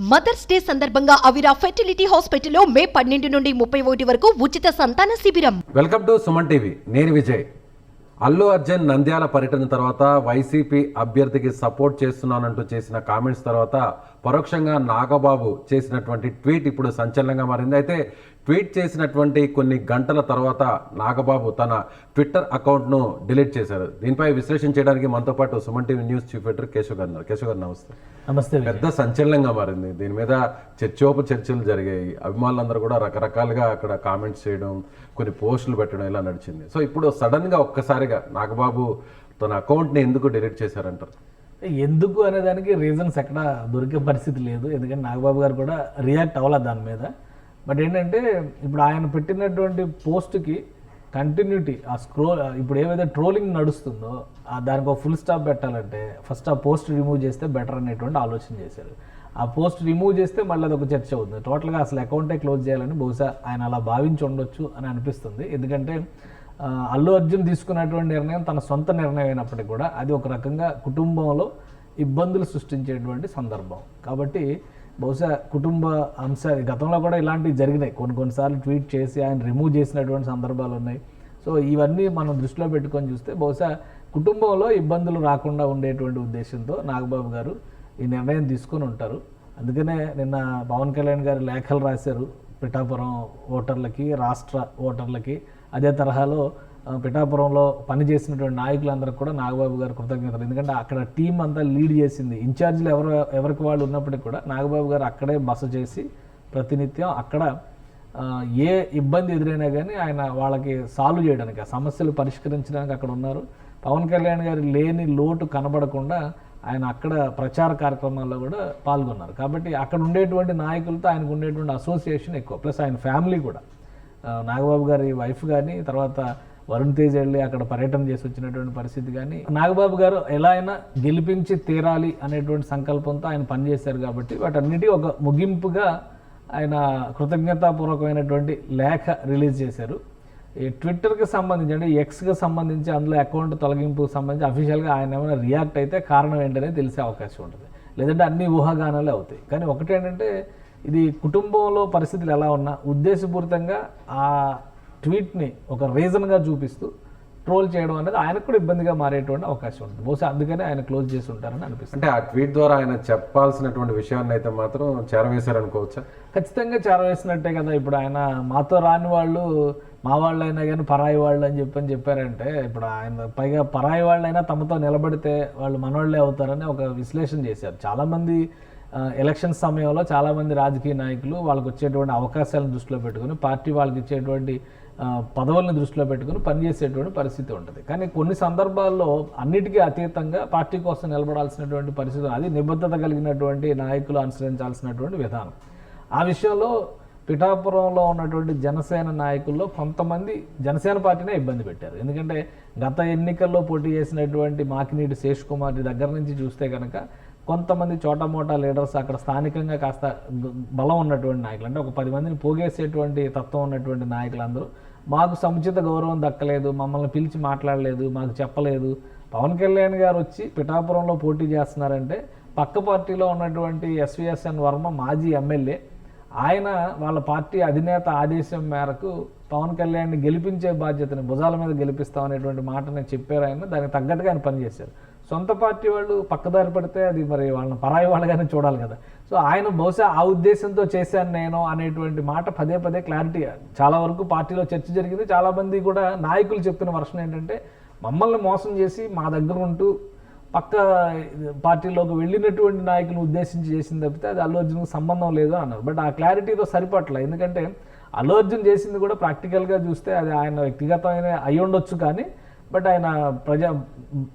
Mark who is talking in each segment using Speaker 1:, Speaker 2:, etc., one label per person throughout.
Speaker 1: Mothers day సందర్భంగా అవిరా fertility హాస్పిటల్లో మే 12 నుండి 31 వరకు ఉచిత సంతాన శిబిరం.
Speaker 2: Welcome to Suman TV. నేను విజయ్. అల్లు అర్జున్ నంద్యాల పర్యటన తర్వాత వైసీపీ అభ్యర్థికి సపోర్ట్ చేస్తున్నానంటూ చేసిన కామెంట్స్ తర్వాత పరోక్షంగా నాగబాబు చేసినటువంటి ట్వీట్ ఇప్పుడు సంచలనంగా మారింది. అయితే ట్వీట్ చేసినటువంటి కొన్ని గంటల తర్వాత నాగబాబు తన ట్విట్టర్ అకౌంట్ను డిలీట్ చేశారు. దీనిపై విశ్లేషణ చేయడానికి మనతో పాటు Suman TV news chief editor Keshav గారు. కేశవ్ గారు నమస్తే.
Speaker 3: నమస్తే.
Speaker 2: పెద్ద సంచలనంగా మారింది. దీని మీద చర్చలు జరిగాయి. అభిమానులందరూ కూడా రకరకాలుగా అక్కడ కామెంట్స్ చేయడం, కొన్ని పోస్టులు పెట్టడం ఇలా నడిచింది. సో ఇప్పుడు సడన్గా ఒక్కసారిగా నాగబాబు తన అకౌంట్ని ఎందుకు డిలీట్ చేశారంటారు?
Speaker 3: ఎందుకు అనేదానికి రీజన్స్ ఎక్కడ దొరికే పరిస్థితి లేదు. ఎందుకంటే నాగబాబు గారు కూడా రియాక్ట్ అవ్వలేదు దాని మీద. బట్ ఏంటంటే ఇప్పుడు ఆయన పెట్టినటువంటి పోస్ట్కి కంటిన్యూటీ, ఆ ఇప్పుడు ఏవైతే ట్రోలింగ్ నడుస్తుందో దానికి ఒక ఫుల్ స్టాప్ పెట్టాలంటే ఫస్ట్ ఆ పోస్ట్ రిమూవ్ చేస్తే బెటర్ అనేటువంటి ఆలోచన చేశారు. ఆ పోస్ట్ రిమూవ్ చేస్తే మళ్ళీ అది ఒక చర్చ అవుతుంది. టోటల్గా అసలు అకౌంటే క్లోజ్ చేయాలని బహుశా ఆయన అలా భావించి ఉండొచ్చు అని అనిపిస్తుంది. ఎందుకంటే అల్లు అర్జున్ తీసుకున్నటువంటి నిర్ణయం తన సొంత నిర్ణయం అయినప్పటికీ కూడా అది ఒక రకంగా కుటుంబంలో ఇబ్బందులు సృష్టించేటువంటి సందర్భం కాబట్టి బహుశా కుటుంబ అంశాలు గతంలో కూడా ఇలాంటివి జరిగినాయి. కొన్నిసార్లు ట్వీట్ చేసి ఆయన రిమూవ్ చేసినటువంటి సందర్భాలు ఉన్నాయి. సో ఇవన్నీ మనం దృష్టిలో పెట్టుకొని చూస్తే బహుశా కుటుంబంలో ఇబ్బందులు రాకుండా ఉండేటువంటి ఉద్దేశంతో నాగబాబు గారు ఈ నిర్ణయం తీసుకొని ఉంటారు. అందుకనే నిన్న పవన్ కళ్యాణ్ గారు లేఖలు రాశారు పిఠాపురం ఓటర్లకి, రాష్ట్ర ఓటర్లకి. అదే తరహాలో పిఠాపురంలో పనిచేసినటువంటి నాయకులందరికీ కూడా నాగబాబు గారు కృతజ్ఞతలు. ఎందుకంటే అక్కడ టీం అంతా లీడ్ చేసింది. ఇన్ఛార్జీలు ఎవరికి వాళ్ళు ఉన్నప్పటికీ కూడా నాగబాబు గారు అక్కడే బస చేసి ప్రతినిత్యం అక్కడ ఏ ఇబ్బంది ఎదురైనా కానీ ఆయన వాళ్ళకి సాల్వ్ చేయడానికి, ఆ సమస్యలు పరిష్కరించడానికి అక్కడ ఉన్నారు. పవన్ కళ్యాణ్ గారి లేని లోటు కనబడకుండా ఆయన అక్కడ ప్రచార కార్యక్రమాల్లో కూడా పాల్గొన్నారు. కాబట్టి అక్కడ ఉండేటువంటి నాయకులతో ఆయనకు ఉండేటువంటి అసోసియేషన్ ఎక్కువ. ప్లస్ ఆయన ఫ్యామిలీ కూడా, నాగబాబు గారి వైఫ్ కానీ, తర్వాత వరుణ్ తేజ్ వెళ్ళి అక్కడ పర్యటన చేసి వచ్చినటువంటి పరిస్థితి కానీ, నాగబాబు గారు ఎలా అయినా గెలిపించి తీరాలి అనేటువంటి సంకల్పంతో ఆయన పనిచేశారు. కాబట్టి వాటన్నిటి ఒక ముగింపుగా ఆయన కృతజ్ఞతాపూర్వకమైనటువంటి లేఖ రిలీజ్ చేశారు. ఈ ట్విట్టర్కి సంబంధించి అంటే ఎక్స్కి సంబంధించి అందులో అకౌంట్ తొలగింపుకి సంబంధించి అఫీషియల్గా ఆయన ఏమైనా రియాక్ట్ అయితే కారణం ఏంటనేది తెలిసే అవకాశం ఉంటుంది. లేదంటే అన్ని ఊహాగానాలే అవుతాయి. కానీ ఒకటేంటంటే ఇది కుటుంబంలో పరిస్థితులు ఎలా ఉన్నా ఉద్దేశపూరితంగా ఆ ట్వీట్ని ఒక రీజన్గా చూపిస్తూ ట్రోల్ చేయడం అనేది ఆయనకు కూడా ఇబ్బందిగా మారేటువంటి అవకాశం ఉంటుంది. బహుశా అందుకనే ఆయన క్లోజ్ చేసి ఉంటారని అనిపిస్తుంది.
Speaker 2: అంటే ఆ ట్వీట్ ద్వారా ఆయన చెప్పాల్సినటువంటి విషయాన్ని అయితే మాత్రం చేరవేశారనుకోవచ్చా?
Speaker 3: ఖచ్చితంగా చేరవేసినట్టే కదా. ఇప్పుడు ఆయన మాతో రాని వాళ్ళు మా వాళ్ళైనా కానీ పరాయి వాళ్ళు అని చెప్పారంటే, ఇప్పుడు ఆయన పైగా పరాయి వాళ్ళైనా తమతో నిలబడితే వాళ్ళు మనవాళ్ళే అవుతారని ఒక విశ్లేషణ చేశారు. చాలామంది ఎలక్షన్ సమయంలో చాలామంది రాజకీయ నాయకులు వాళ్ళకి వచ్చేటువంటి అవకాశాలను దృష్టిలో పెట్టుకుని, పార్టీ వాళ్ళకి ఇచ్చేటువంటి పదవులను దృష్టిలో పెట్టుకుని పనిచేసేటువంటి పరిస్థితి ఉంటుంది. కానీ కొన్ని సందర్భాల్లో అన్నిటికీ అతీతంగా పార్టీ కోసం నిలబడాల్సినటువంటి పరిస్థితి, అది నిబద్ధత కలిగినటువంటి నాయకులు అనుసరించాల్సినటువంటి విధానం. ఆ విషయంలో పిఠాపురంలో ఉన్నటువంటి జనసేన నాయకుల్లో కొంతమంది జనసేన పార్టీనే ఇబ్బంది పెట్టారు. ఎందుకంటే గత ఎన్నికల్లో పోటీ చేసినటువంటి మాకినీటి శేష్ కుమార్ దగ్గర నుంచి చూస్తే కనుక కొంతమంది చోటమోటా లీడర్స్ అక్కడ స్థానికంగా కాస్త బలం ఉన్నటువంటి నాయకులు, అంటే ఒక 10 మందిని పోగేసేటువంటి తత్వం ఉన్నటువంటి నాయకులందరూ మాకు సముచిత గౌరవం దక్కలేదు, మమ్మల్ని పిలిచి మాట్లాడలేదు, మాకు చెప్పలేదు. పవన్ కళ్యాణ్ గారు వచ్చి పిఠాపురంలో పోటీ చేస్తున్నారంటే పక్క పార్టీలో ఉన్నటువంటి ఎస్విఎస్ఎన్ వర్మ మాజీ ఎమ్మెల్యే, ఆయన వాళ్ళ పార్టీ అధినేత ఆదేశం మేరకు పవన్ కళ్యాణ్ని గెలిపించే బాధ్యతని భుజాల మీద గెలిపిస్తామనేటువంటి మాటని చెప్పారు. ఆయన దానికి తగ్గట్టుగా ఆయన పనిచేశారు. సొంత పార్టీ వాళ్ళు పక్కదారి పడితే అది మరి వాళ్ళని పరాయి వాళ్ళగానే చూడాలి కదా. సో ఆయన బహుశా ఆ ఉద్దేశంతో చేశాను నేను అనేటువంటి మాట పదే క్లారిటీ చాలా వరకు పార్టీలో చర్చ జరిగింది. చాలామంది కూడా నాయకులు చెప్పిన వర్షన్ ఏంటంటే, మమ్మల్ని మోసం చేసి మా దగ్గర ఉంటూ పక్క పార్టీలోకి వెళ్ళినటువంటి నాయకులను ఉద్దేశించి చేసింది తప్పితే అది అల్లు అర్జున్కి సంబంధం లేదు అన్నారు. బట్ ఆ క్లారిటీతో సరిపట్ల. ఎందుకంటే అల్లు అర్జున్ చేసింది కూడా ప్రాక్టికల్గా చూస్తే అది ఆయన వ్యక్తిగతమైన అయి ఉండొచ్చు, కానీ బట్ ఆయన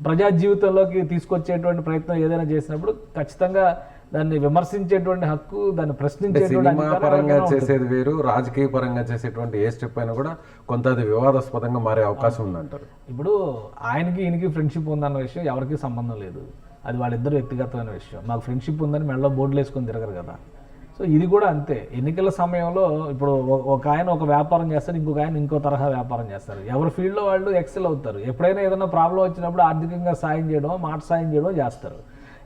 Speaker 3: ప్రజా జీవితంలోకి తీసుకొచ్చేటువంటి ప్రయత్నం ఏదైనా చేసినప్పుడు ఖచ్చితంగా దాన్ని విమర్శించేటువంటి హక్కు, దాన్ని ప్రశ్నించేటువంటి
Speaker 2: పరంగా చేసేది వేరు, రాజకీయ పరంగా చేసేటువంటి ఏ స్టెప్ అయినా కూడా కొంత అది వివాదాస్పదంగా మారే అవకాశం ఉందంటారు.
Speaker 3: ఇప్పుడు ఆయనకి ఈయనకి ఫ్రెండ్షిప్ ఉందన్న విషయం ఎవరికి సంబంధం లేదు. అది వాళ్ళిద్దరు వ్యక్తిగతమైన విషయం. మాకు ఫ్రెండ్షిప్ ఉందని మెడలో బోర్డులు వేసుకొని తిరగరు కదా. సో ఇది కూడా అంతే. ఎన్నికల సమయంలో ఇప్పుడు ఒక ఆయన ఒక వ్యాపారం చేస్తారు, ఇంకొక ఆయన ఇంకో తరహా వ్యాపారం చేస్తారు. ఎవరి ఫీల్డ్లో వాళ్ళు ఎక్సెల్ అవుతారు. ఎప్పుడైనా ఏదైనా ప్రాబ్లం వచ్చినప్పుడు ఆర్థికంగా సాయం చేయడం, మాట సాయం చేయడం చేస్తారు.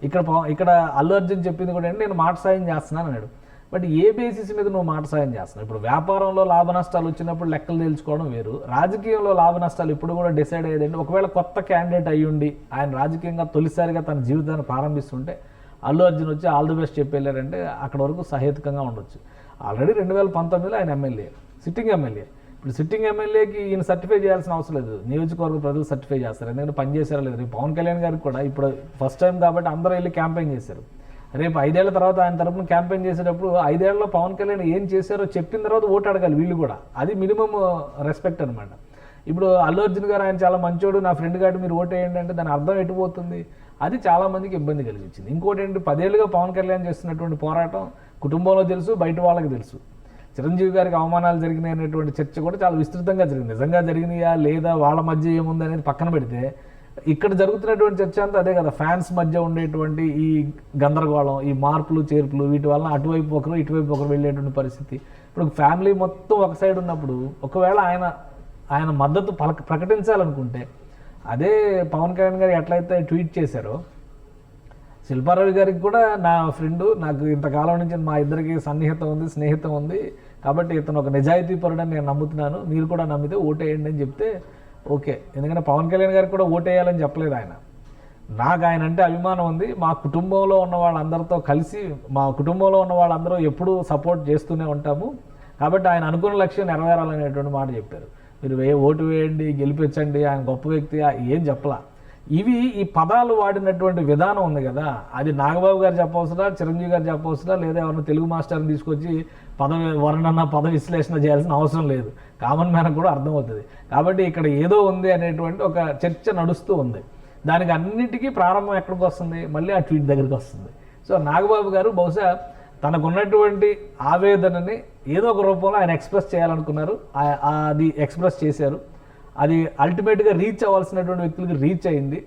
Speaker 3: ఇక్కడ అల్లు అర్జున్ చెప్పింది కూడా ఏంటి, నేను మాట సాయం చేస్తున్నాను అన్నాడు. బట్ ఏ బేసిస్ మీద నువ్వు మాట సాయం చేస్తున్నావు? ఇప్పుడు వ్యాపారంలో లాభ నష్టాలు వచ్చినప్పుడు లెక్కలు తెలుసుకోవడం వేరు, రాజకీయంలో లాభ నష్టాలు ఇప్పుడు కూడా డిసైడ్ అయ్యేదండి. ఒకవేళ కొత్త క్యాండిడేట్ అయ్యుండి ఆయన రాజకీయంగా తొలిసారిగా తన జీవితాన్ని ప్రారంభిస్తుంటే అల్లు అర్జున్ వచ్చి ఆల్ ది బెస్ట్ చెప్పి వెళ్ళారంటే అక్కడ వరకు సహేతుకంగా ఉండొచ్చు. ఆల్రెడీ 2019లో ఆయన ఎమ్మెల్యే, సిట్టింగ్ ఎమ్మెల్యే. ఇప్పుడు సిట్టింగ్ ఎమ్మెల్యేకి ఈయన సర్టిఫై చేయాల్సిన అవసరం లేదు, నియోజకవర్గ ప్రజలు సర్టిఫై చేస్తారు. ఎందుకంటే పనిచేశారో లేదు. రేపు పవన్ కళ్యాణ్ గారికి కూడా ఇప్పుడు ఫస్ట్ టైం కాబట్టి అందరూ వెళ్ళి క్యాంపెయిన్ చేశారు. రేపు 5 ఏళ్ల తర్వాత ఆయన తరపున క్యాంపెయిన్ చేసేటప్పుడు 5 ఏళ్లలో పవన్ కళ్యాణ్ ఏం చేశారో చెప్పిన తర్వాత ఓటు అడగాలి వీళ్ళు కూడా. అది మినిమం రెస్పెక్ట్ అనమాట. ఇప్పుడు అల్లు అర్జున్ గారు ఆయన చాలా మంచోడు, నా ఫ్రెండ్ గారు మీరు ఓటు వేయండి అంటే దాని అర్థం ఎటుపోతుంది? అది చాలామందికి ఇబ్బంది కలిగించింది. ఇంకోటి ఏంటి, 10 ఏళ్ళుగా పవన్ కళ్యాణ్ చేస్తున్నటువంటి పోరాటం కుటుంబంలో తెలుసు, బయట వాళ్ళకి తెలుసు. చిరంజీవి గారికి అవమానాలు జరిగినాయి అనేటువంటి చర్చ కూడా చాలా విస్తృతంగా జరిగింది. నిజంగా జరిగినాయా లేదా వాళ్ళ మధ్య ఏముంది అనేది పక్కన పెడితే ఇక్కడ జరుగుతున్నటువంటి చర్చ అంతా అదే కదా. ఫ్యాన్స్ మధ్య ఉండేటువంటి ఈ గందరగోళం, ఈ మార్పులు చేర్పులు, వీటి వల్ల అటువైపు ఒకరు ఇటువైపు ఒకరు వెళ్ళేటువంటి పరిస్థితి. ఇప్పుడు ఫ్యామిలీ మొత్తం ఒక సైడ్ ఉన్నప్పుడు ఒకవేళ ఆయన మద్దతు ప్రకటించాలనుకుంటే అదే పవన్ కళ్యాణ్ గారు ఎట్లయితే ట్వీట్ చేశారో, శిల్పారావు గారికి కూడా నా ఫ్రెండు, నాకు ఇంతకాలం నుంచి మా ఇద్దరికి సన్నిహితం ఉంది, స్నేహితం ఉంది, కాబట్టి ఇతను ఒక నిజాయితీ పరుడని నేను నమ్ముతున్నాను, మీరు కూడా నమ్మితే ఓటేయండి అని చెప్తే ఓకే. ఎందుకంటే పవన్ కళ్యాణ్ గారికి కూడా ఓటేయాలని చెప్పలేదు ఆయన. నాకు ఆయన అంటే అభిమానం ఉంది, మా కుటుంబంలో ఉన్న వాళ్ళందరితో కలిసి, మా కుటుంబంలో ఉన్న వాళ్ళందరూ ఎప్పుడూ సపోర్ట్ చేస్తూనే ఉంటాము, కాబట్టి ఆయన అనుకున్న లక్ష్యం నెరవేరాలనేటువంటి మాట చెప్పారు. మీరు ఓటు వేయండి, గెలిపించండి, ఆయన గొప్ప వ్యక్తి ఏం చెప్పలా. ఈ పదాలు వాడినటువంటి విధానం ఉంది కదా, అది నాగబాబు గారు చెప్పవలసినా, చిరంజీవి గారు చెప్పవలసినా, లేదా ఎవరైనా తెలుగు మాస్టర్ని తీసుకొచ్చి వర్ణన పద విశ్లేషణ చేయాల్సిన అవసరం లేదు, కామన్ మ్యాన్ కూడా అర్థమవుతుంది. కాబట్టి ఇక్కడ ఏదో ఉంది అనేటువంటి ఒక చర్చ నడుస్తూ ఉంది. దానికి అన్నిటికీ ప్రారంభం ఎక్కడికి వస్తుంది? మళ్ళీ ఆ ట్వీట్ దగ్గరికి వస్తుంది. సో నాగబాబు గారు బహుశా తనకున్నటువంటి ఆవేదనని ఏదో ఒక రూపంలో ఆయన ఎక్స్ప్రెస్ చేయాలనుకున్నారు, అది ఎక్స్ప్రెస్ చేశారు. అది అల్టిమేట్గా రీచ్ అవ్వాల్సినటువంటి వ్యక్తులకి రీచ్ అయింది.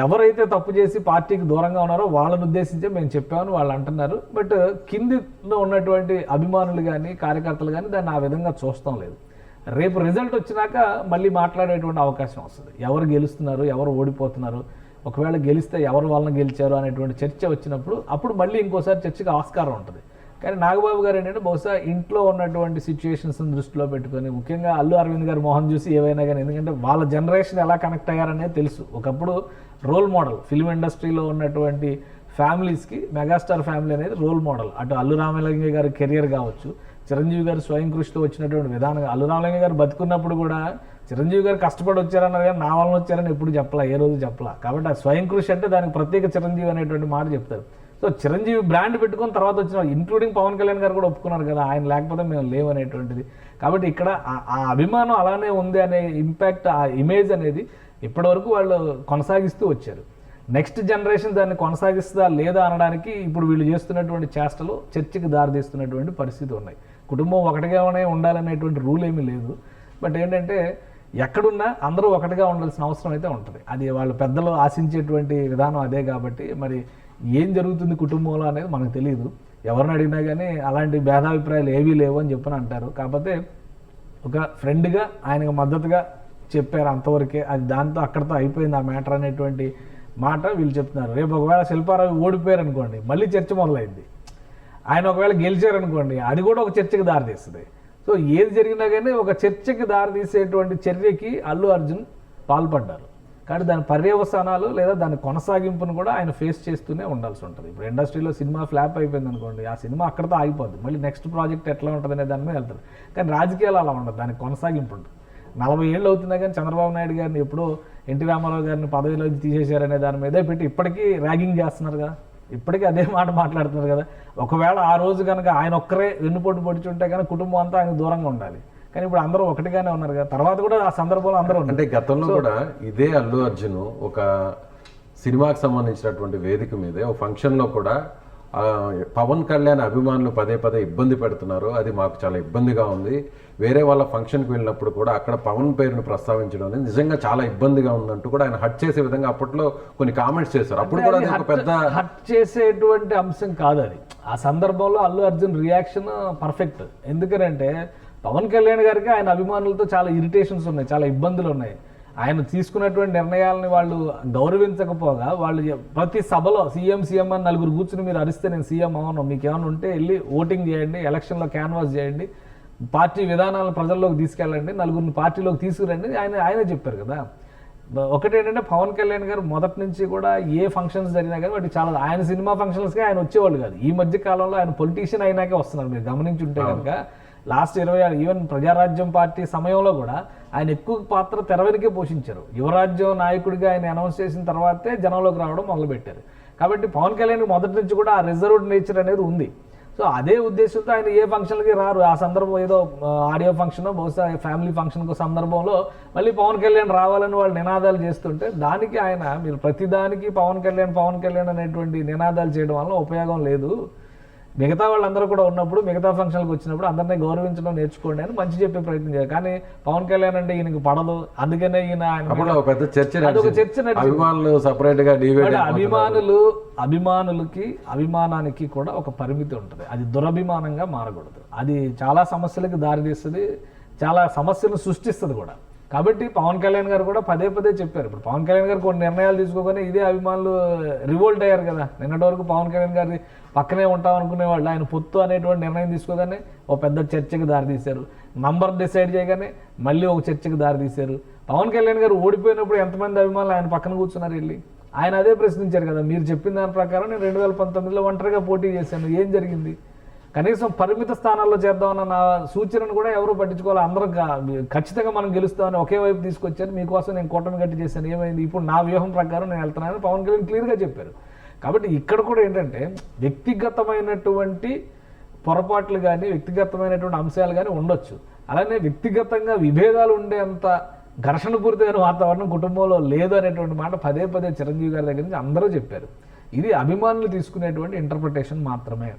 Speaker 3: ఎవరైతే తప్పు చేసి పార్టీకి దూరంగా ఉన్నారో వాళ్ళని ఉద్దేశించే మేము చెప్పామని వాళ్ళు అంటున్నారు. బట్ కిందిలో ఉన్నటువంటి అభిమానులు కానీ కార్యకర్తలు కానీ దాన్ని ఆ విధంగా చూస్తాం లేదు. రేపు రిజల్ట్ వచ్చినాక మళ్ళీ మాట్లాడేటువంటి అవకాశం వస్తుంది. ఎవరు గెలుస్తున్నారు, ఎవరు ఓడిపోతున్నారు, ఒకవేళ గెలిస్తే ఎవరు వాళ్ళని గెలిచారు అనేటువంటి చర్చ వచ్చినప్పుడు అప్పుడు మళ్ళీ ఇంకోసారి చర్చకి ఆస్కారం ఉంటుంది. కానీ నాగబాబు గారు ఏంటంటే బహుశా ఇంట్లో ఉన్నటువంటి సిచ్యువేషన్స్ని దృష్టిలో పెట్టుకొని, ముఖ్యంగా అల్లు అరవింద్ గారు మొహం చూసి ఏవైనా కానీ, ఎందుకంటే వాళ్ళ జనరేషన్ ఎలా కనెక్ట్ అయ్యారనేది తెలుసు. ఒకప్పుడు రోల్ మోడల్, ఫిల్మ్ ఇండస్ట్రీలో ఉన్నటువంటి ఫ్యామిలీస్కి మెగాస్టార్ ఫ్యామిలీ అనేది రోల్ మోడల్. అటు అల్లు రామలింగయ్య గారి కెరియర్ కావచ్చు, చిరంజీవి గారు స్వయం కృషితో వచ్చినటువంటి విధానం. అల్లు రామలింగయ్య గారు బతుకున్నప్పుడు కూడా చిరంజీవి గారు కష్టపడి వచ్చారన్నారు కానీ నా వలన వచ్చారని ఎప్పుడు చెప్పలా, ఏ రోజు చెప్పలా. కాబట్టి ఆ స్వయం కృషి అంటే దానికి ప్రత్యేక చిరంజీవి అనేటువంటి మాట చెప్తారు. సో చిరంజీవి బ్రాండ్ పెట్టుకుని తర్వాత వచ్చిన ఇంక్లూడింగ్ పవన్ కళ్యాణ్ గారు కూడా ఒప్పుకున్నారు కదా, ఆయన లేకపోతే మేము లేవు అనేటువంటిది. కాబట్టి ఇక్కడ ఆ అభిమానం అలానే ఉంది అనే ఇంపాక్ట్, ఆ ఇమేజ్ అనేది ఇప్పటివరకు వాళ్ళు కొనసాగిస్తూ వచ్చారు. నెక్స్ట్ జనరేషన్ దాన్ని కొనసాగిస్తుందా లేదా అనడానికి ఇప్పుడు వీళ్ళు చేస్తున్నటువంటి చేష్టలు చర్చకి దారితీస్తున్నటువంటి పరిస్థితి ఉన్నాయి. కుటుంబం ఒకటిగానే ఉండాలనేటువంటి రూల్ ఏమీ లేదు. బట్ ఏంటంటే ఎక్కడున్నా అందరూ ఒకటిగా ఉండాల్సిన అవసరం అయితే ఉంటుంది. అది వాళ్ళ పెద్దలు ఆశించేటువంటి విధానం అదే. కాబట్టి మరి ఏం జరుగుతుంది కుటుంబంలో అనేది మనకు తెలియదు. ఎవరిని అడిగినా కానీ అలాంటి భేదాభిప్రాయాలు ఏవీ లేవు అని చెప్పని అంటారు. కాకపోతే ఒక ఫ్రెండ్గా ఆయనకు మద్దతుగా చెప్పారు అంతవరకే, అది దాంతో అక్కడితో అయిపోయింది ఆ మ్యాటర్ అనేటువంటి మాట వీళ్ళు చెప్తున్నారు. రేపు ఒకవేళ శిల్పారావు ఓడిపోయారు అనుకోండి, మళ్ళీ చర్చ మొదలైంది. ఆయన ఒకవేళ గెలిచారనుకోండి, అది కూడా ఒక చర్చకి దారితీస్తుంది. సో ఏది జరిగినా కానీ ఒక చర్చకి దారితీసేటువంటి చర్యకి అల్లు అర్జున్ పాల్పడ్డారు. కానీ దాని పర్యవసానాలు లేదా దాని కొనసాగింపును కూడా ఆయన ఫేస్ చేస్తూనే ఉండాల్సి ఉంటుంది. ఇప్పుడు ఇండస్ట్రీలో సినిమా ఫ్లాప్ అయిపోయింది అనుకోండి, ఆ సినిమా అక్కడితో ఆగిపోద్ది, మళ్ళీ నెక్స్ట్ ప్రాజెక్ట్ ఎట్లా ఉంటుంది అనే దాని మీద వెళ్తారు. కానీ రాజకీయాలు అలా ఉండదు, దానికి కొనసాగింపు ఉంటుంది. 40 ఏళ్ళు అవుతున్నా కానీ చంద్రబాబు నాయుడు గారిని ఎప్పుడో ఎన్టీ రామారావు గారిని పదవిలోకి తీసేశారనే దాని మీదే పెట్టి ఇప్పటికీ ర్యాగింగ్ చేస్తున్నారు కదా, ఇప్పటికీ అదే మాట మాట్లాడుతున్నారు కదా. ఒకవేళ ఆ రోజు కనుక ఆయన ఒక్కరే వెన్నుపోటు పొడిచుంటే కానీ కుటుంబం అంతా ఆయనకు దూరంగా ఉండాలి. కానీ ఇప్పుడు అందరూ ఒకటిగానే ఉన్నారు కదా. తర్వాత కూడా ఆ సందర్భంలో అందరూ ఉన్నారు.
Speaker 2: అంటే గతంలో కూడా ఇదే అల్లు అర్జున్ ఒక సినిమాకి సంబంధించినటువంటి వేదిక మీదే ఒక ఫంక్షన్లో కూడా పవన్ కళ్యాణ్ అభిమానులు పదే ఇబ్బంది పెడుతున్నారు, అది మాకు చాలా ఇబ్బందిగా ఉంది, వేరే వాళ్ళ ఫంక్షన్కి వెళ్ళినప్పుడు కూడా అక్కడ పవన్ పేరును ప్రస్తావించడం అనేది నిజంగా చాలా ఇబ్బందిగా ఉందంటూ కూడా ఆయన హట్ చేసే విధంగా అప్పట్లో కొన్ని కామెంట్స్ చేశారు. అప్పుడు కూడా అది ఒక పెద్ద
Speaker 3: హట్ చేసేటువంటి అంశం కాదు అది. ఆ సందర్భంలో అల్లు అర్జున్ రియాక్షన్ పర్ఫెక్ట్. ఎందుకంటే పవన్ కళ్యాణ్ గారికి ఆయన అభిమానులతో చాలా ఇరిటేషన్స్ ఉన్నాయి, చాలా ఇబ్బందులు ఉన్నాయి. ఆయన తీసుకున్నటువంటి నిర్ణయాలని వాళ్ళు గౌరవించకపోగా వాళ్ళు ప్రతి సభలో సీఎం అని నలుగురు కూర్చుని మీరు అరిస్తే నేను సీఎం అవును, మీకు ఏమైనా ఉంటే వెళ్ళి ఓటింగ్ చేయండి, ఎలక్షన్లో క్యాన్వాస్ చేయండి, పార్టీ విధానాలను ప్రజల్లోకి తీసుకెళ్ళండి, నలుగురిని పార్టీలోకి తీసుకురండి ఆయనే చెప్పారు కదా. ఒకటేంటంటే పవన్ కళ్యాణ్ గారు మొదటి నుంచి కూడా ఏ ఫంక్షన్స్ జరిగినా కానీ వాటి చాలా ఆయన సినిమా ఫంక్షన్స్కి ఆయన వచ్చేవాళ్ళు కాదు. ఈ మధ్య కాలంలో ఆయన పొలిటీషియన్ అయినాకే వస్తున్నారు. మీరు గమనించి ఉంటే కనుక లాస్ట్ 20 ఏళ్ళు ఈవెన్ ప్రజారాజ్యం పార్టీ సమయంలో కూడా ఆయన ఎక్కువ పాత్ర తెర వెనుకే పోషించారు. యువరాజ్యం నాయకుడిగా ఆయన అనౌన్స్ చేసిన తర్వాతే జనంలోకి రావడం మొదలుపెట్టారు. కాబట్టి పవన్ కళ్యాణ్ మొదటి నుంచి కూడా ఆ రిజర్వ్డ్ నేచర్ అనేది ఉంది. సో అదే ఉద్దేశంతో ఆయన ఏ ఫంక్షన్కి రారు. ఆ సందర్భం ఏదో ఆడియో ఫంక్షన్ బహుశా ఫ్యామిలీ ఫంక్షన్ సందర్భంలో మళ్ళీ పవన్ కళ్యాణ్ రావాలని వాళ్ళు నినాదాలు చేస్తుంటే దానికి ఆయన మీరు ప్రతిదానికి పవన్ కళ్యాణ్ అనేటువంటి నినాదాలు చేయడం వల్ల ఉపయోగం లేదు. మిగతా వాళ్ళందరూ కూడా ఉన్నప్పుడు మిగతా ఫంక్షన్లకు వచ్చినప్పుడు అందరినీ గౌరవించడం నేర్చుకోండి అని మంచి చెప్పే ప్రయత్నం చేయాలి. కానీ పవన్ కళ్యాణ్ అంటే ఈయనకు పడదు, అందుకనే ఈయన
Speaker 2: పెద్ద చర్చ
Speaker 3: అభిమానులు
Speaker 2: సెపరేట్ గా
Speaker 3: అభిమానానికి కూడా ఒక పరిమితి ఉంటుంది. అది దురభిమానంగా మారకూడదు. అది చాలా సమస్యలకు దారితీస్తుంది, చాలా సమస్యలను సృష్టిస్తుంది కూడా. కాబట్టి పవన్ కళ్యాణ్ గారు కూడా పదే చెప్పారు. ఇప్పుడు పవన్ కళ్యాణ్ గారు కొన్ని నిర్ణయాలు తీసుకోగానే ఇదే అభిమానులు రివోల్ట్ అయ్యారు కదా. నిన్నటి వరకు పవన్ కళ్యాణ్ గారి పక్కనే ఉంటాం అనుకునే వాళ్ళు ఆయన పొత్తు అనేటువంటి నిర్ణయం తీసుకోగానే ఒక పెద్ద చర్చకు దారితీశారు. నంబర్ డిసైడ్ చేయగానే మళ్ళీ ఒక చర్చకు దారితీశారు. పవన్ కళ్యాణ్ గారు ఓడిపోయినప్పుడు ఎంతమంది అభిమానులు ఆయన పక్కన కూర్చున్నారు వెళ్ళి? ఆయన అదే ప్రశ్నించారు కదా, మీరు చెప్పిన దాని ప్రకారం నేను 2019లో ఒంటరిగా పోటీ చేశాను, ఏం జరిగింది? కనీసం పరిమిత స్థానాల్లో చేద్దామన్న నా సూచనను కూడా ఎవరు పట్టించుకోవాలి. అందరూ ఖచ్చితంగా మనం గెలుస్తామని ఒకే వైపు తీసుకొచ్చారు. మీకోసం నేను కూటమి గట్టి చేశాను, ఏమైంది? ఇప్పుడు నా వ్యూహం ప్రకారం నేను వెళ్తున్నానని పవన్ కళ్యాణ్ క్లియర్గా చెప్పారు. కాబట్టి ఇక్కడ కూడా ఏంటంటే వ్యక్తిగతమైనటువంటి పొరపాట్లు కానీ వ్యక్తిగతమైనటువంటి అంశాలు కానీ ఉండొచ్చు. అలానే వ్యక్తిగతంగా విభేదాలు ఉండేంత ఘర్షణపూరితమైన వాతావరణం కుటుంబంలో లేదు అనేటువంటి మాట పదే చిరంజీవి గారి దగ్గర నుంచి అందరూ చెప్పారు. ఇది అభిమానులు తీసుకునేటువంటి ఇంటర్ప్రిటేషన్ మాత్రమే.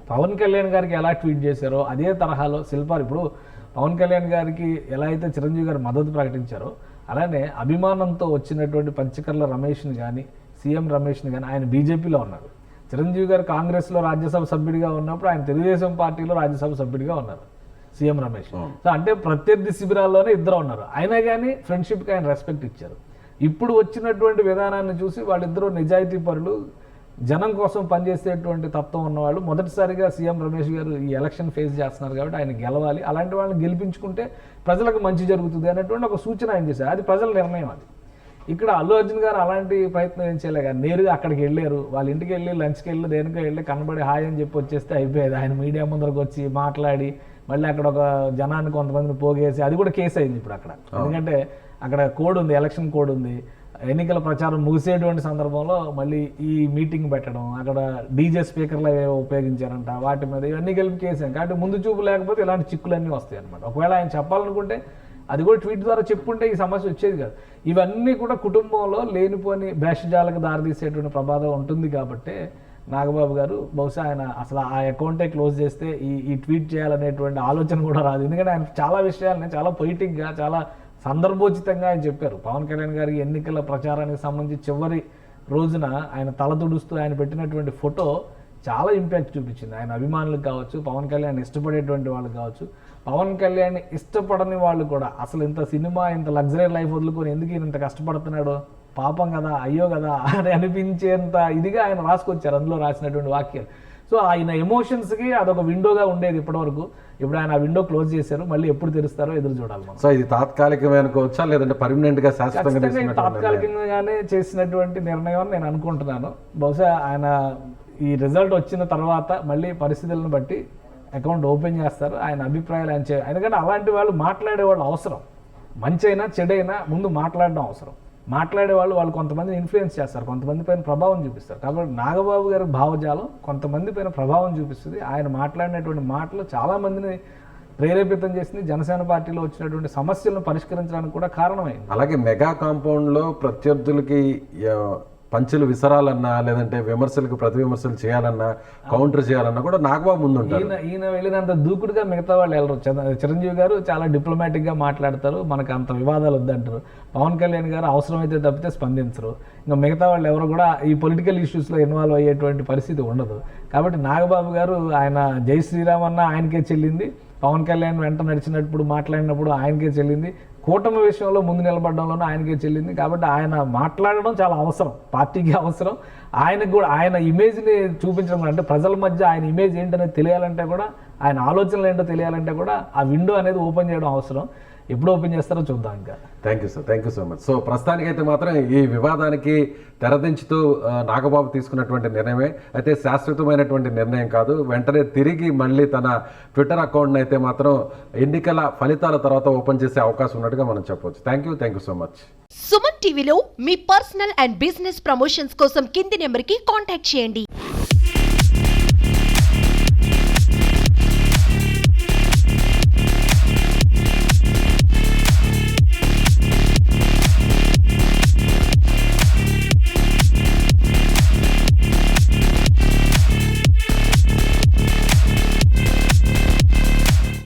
Speaker 3: పవన్ కళ్యాణ్ గారికి ఎలా ట్వీట్ చేశారో అదే తరహాలో శిల్పాలు ఇప్పుడు పవన్ కళ్యాణ్ గారికి ఎలా అయితే చిరంజీవి గారు మద్దతు ప్రకటించారో అలానే అభిమానంతో వచ్చినటువంటి పంచకర్ల రమేష్ని కానీ సీఎం రమేష్ని కానీ ఆయన బీజేపీలో ఉన్నారు. చిరంజీవి గారు కాంగ్రెస్లో రాజ్యసభ సభ్యుడిగా ఉన్నప్పుడు ఆయన తెలుగుదేశం పార్టీలో రాజ్యసభ సభ్యుడిగా ఉన్నారు సీఎం రమేష్. సో అంటే ప్రత్యర్థి శిబిరాల్లోనే ఇద్దరు ఉన్నారు. అయినా కానీ ఫ్రెండ్షిప్కి ఆయన రెస్పెక్ట్ ఇచ్చారు. ఇప్పుడు వచ్చినటువంటి విధానాన్ని చూసి వాళ్ళిద్దరూ నిజాయితీ పరులు, జనం కోసం పనిచేసేటువంటి తత్వం ఉన్నవాళ్ళు. మొదటిసారిగా సీఎం రమేష్ గారు ఈ ఎలక్షన్ ఫేస్ చేస్తున్నారు కాబట్టి ఆయన గెలవాలి, అలాంటి వాళ్ళని గెలిపించుకుంటే ప్రజలకు మంచి జరుగుతుంది అనేటువంటి ఒక సూచన ఆయన చేశారు. అది ప్రజల నిర్ణయం. అది ఇక్కడ అల్లు అర్జున్ గారు అలాంటి ప్రయత్నం ఏం చేయలే కానీ నేరుగా అక్కడికి వెళ్ళారు. వాళ్ళ ఇంటికి వెళ్ళి లంచ్కి వెళ్ళి దేనికో వెళ్ళి కనబడి హాయ్ అని చెప్పి వచ్చేస్తే అయిపోయేది. ఆయన మీడియా ముందరకు వచ్చి మాట్లాడి మళ్ళీ అక్కడ ఒక జనాన్ని కొంతమందిని పోగేసి అది కూడా కేసు అయింది ఇప్పుడు అక్కడ. ఎందుకంటే అక్కడ కోడ్ ఉంది, ఎలక్షన్ కోడ్ ఉంది. ఎన్నికల ప్రచారం ముగిసేటువంటి సందర్భంలో మళ్ళీ ఈ మీటింగ్ పెట్టడం, అక్కడ డీజే స్పీకర్లు ఏవో ఉపయోగించారంట, వాటి మీద ఇవన్నీ కలిపి కేసాను. కాబట్టి ముందు చూపు లేకపోతే ఇలాంటి చిక్కులన్నీ వస్తాయి అనమాట. ఒకవేళ ఆయన చెప్పాలనుకుంటే అది కూడా ట్వీట్ ద్వారా చెప్పుంటే ఈ సమస్య వచ్చేది కాదు. ఇవన్నీ కూడా కుటుంబంలో లేనిపోని భేషజాలకు దారితీసేటువంటి ప్రమాదం ఉంటుంది. కాబట్టి నాగబాబు గారు బహుశా ఆయన అసలు ఆ అకౌంటే క్లోజ్ చేస్తే ఈ ట్వీట్ చేయాలనేటువంటి ఆలోచన కూడా రాదు. ఎందుకంటే ఆయన చాలా విషయాలని చాలా పొయిటిక్గా చాలా సందర్భోచితంగా ఆయన చెప్పారు. పవన్ కళ్యాణ్ గారికి ఎన్నికల ప్రచారానికి సంబంధించి చివరి రోజున ఆయన తల తుడుస్తూ ఆయన పెట్టినటువంటి ఫోటో చాలా ఇంపాక్ట్ చూపించింది. ఆయన అభిమానులకు కావచ్చు, పవన్ కళ్యాణ్ ఇష్టపడేటువంటి వాళ్ళకి కావచ్చు, పవన్ కళ్యాణ్ ఇష్టపడని వాళ్ళు కూడా అసలు ఇంత సినిమా ఇంత లగ్జరీ లైఫ్ వదులుకొని ఎందుకు ఇంత కష్టపడుతున్నాడో, పాపం కదా, అయ్యో కదా అని అనిపించేంత ఇదిగా ఆయన రాసుకొచ్చారు అందులో రాసినటువంటి వాక్యాలు. సో ఆయన ఎమోషన్స్కి అదొక విండోగా ఉండేది ఇప్పటివరకు. ఇప్పుడు ఆయన ఆ విండో క్లోజ్ చేశారు. మళ్ళీ ఎప్పుడు తెరుస్తారో ఎదురు చూడాలి మనం.
Speaker 2: సో ఇది తాత్కాలికమే అనుకోవచ్చా లేదంటే పర్మనెంట్ గా శాశ్వతంగా
Speaker 3: తాత్కాలికంగానే చేసినటువంటి నిర్ణయం అని నేను అనుకుంటున్నాను. బహుశా ఆయన ఈ రిజల్ట్ వచ్చిన తర్వాత మళ్ళీ పరిస్థితులను బట్టి అకౌంట్ ఓపెన్ చేస్తారు. ఆయన అభిప్రాయాలు ఆయన ఎందుకంటే అలాంటి వాళ్ళు మాట్లాడేవాళ్ళు అవసరం. మంచి అయినా చెడైనా ముందు మాట్లాడడం అవసరం. మాట్లాడేవాళ్ళు వాళ్ళు కొంతమందిని ఇన్ఫ్లుయెన్స్ చేస్తారు, కొంతమంది పైన ప్రభావం చూపిస్తారు. కాబట్టి నాగబాబు గారి భావజాలం కొంతమంది పైన ప్రభావం చూపిస్తుంది. ఆయన మాట్లాడినటువంటి మాటలు చాలామందిని ప్రేరేపితం చేసింది. జనసేన పార్టీలో వచ్చినటువంటి సమస్యలను పరిష్కరించడానికి కూడా కారణమైంది.
Speaker 2: అలాగే మెగా కాంపౌండ్లో ప్రత్యర్థులకి పంచులు విసరాలన్నా లేదంటే విమర్శలకు ప్రతి విమర్శలు చేయాలన్నా కౌంటర్ చేయాలన్నా కూడా నాగబాబు ముందు ఉంటారు.
Speaker 3: ఈయన వెళ్ళినంత దూకుడుగా మిగతా వాళ్ళు వెళ్ళరు. చిరంజీవి గారు చాలా డిప్లొమాటిక్గా మాట్లాడతారు, మనకు అంత వివాదాలు వద్దంటారు. పవన్ కళ్యాణ్ గారు అవసరమైతే తప్పితే స్పందించరు. ఇంకా మిగతా వాళ్ళు ఎవరు కూడా ఈ పొలిటికల్ ఇష్యూస్లో ఇన్వాల్వ్ అయ్యేటువంటి పరిస్థితి ఉండదు. కాబట్టి నాగబాబు గారు ఆయన జై శ్రీరామ్ అన్న ఆయనకే చెల్లింది, పవన్ కళ్యాణ్ వెంట నడిచినప్పుడు మాట్లాడినప్పుడు ఆయనకే చెల్లింది, కూటమి విషయంలో ముందు నిలబడడంలోనూ ఆయనకే చెల్లింది. కాబట్టి ఆయన మాట్లాడడం చాలా అవసరం, పార్టీకి అవసరం, ఆయనకు కూడా ఆయన ఇమేజ్ని చూపించడం కూడా, అంటే ప్రజల మధ్య ఆయన ఇమేజ్ ఏంటనేది తెలియాలంటే కూడా, ఆయన ఆలోచనలు ఏంటో తెలియాలంటే కూడా ఆ విండో అనేది ఓపెన్ చేయడం అవసరం. ఎప్పుడు ఓపెన్ చేస్తారో చూద్దాం. ఇంకా
Speaker 2: thank you sir, thank you so much. So ప్రస్తుతానికైతే మాత్రం ఈ వివాదానికి తెరదించుతూ నాగబాబు తీసుకున్నటువంటి నిర్ణయమే అయితే శాశ్వతమైనటువంటి నిర్ణయం కాదు. వెంటనే తిరిగి మళ్ళీ తన ట్విట్టర్ అకౌంట్ని అయితే మాత్రం ఎన్నికల ఫలితాల తర్వాత ఓపెన్ చేసే అవకాశం ఉన్నట్టుగా మనం చెప్పవచ్చు. Thank you so much.
Speaker 1: Suman టీవీలో మీ పర్సనల్ అండ్ బిజినెస్ ప్రమోషన్స్ కోసం కింది నెంబర్కి కాంటాక్ట్ చేయండి.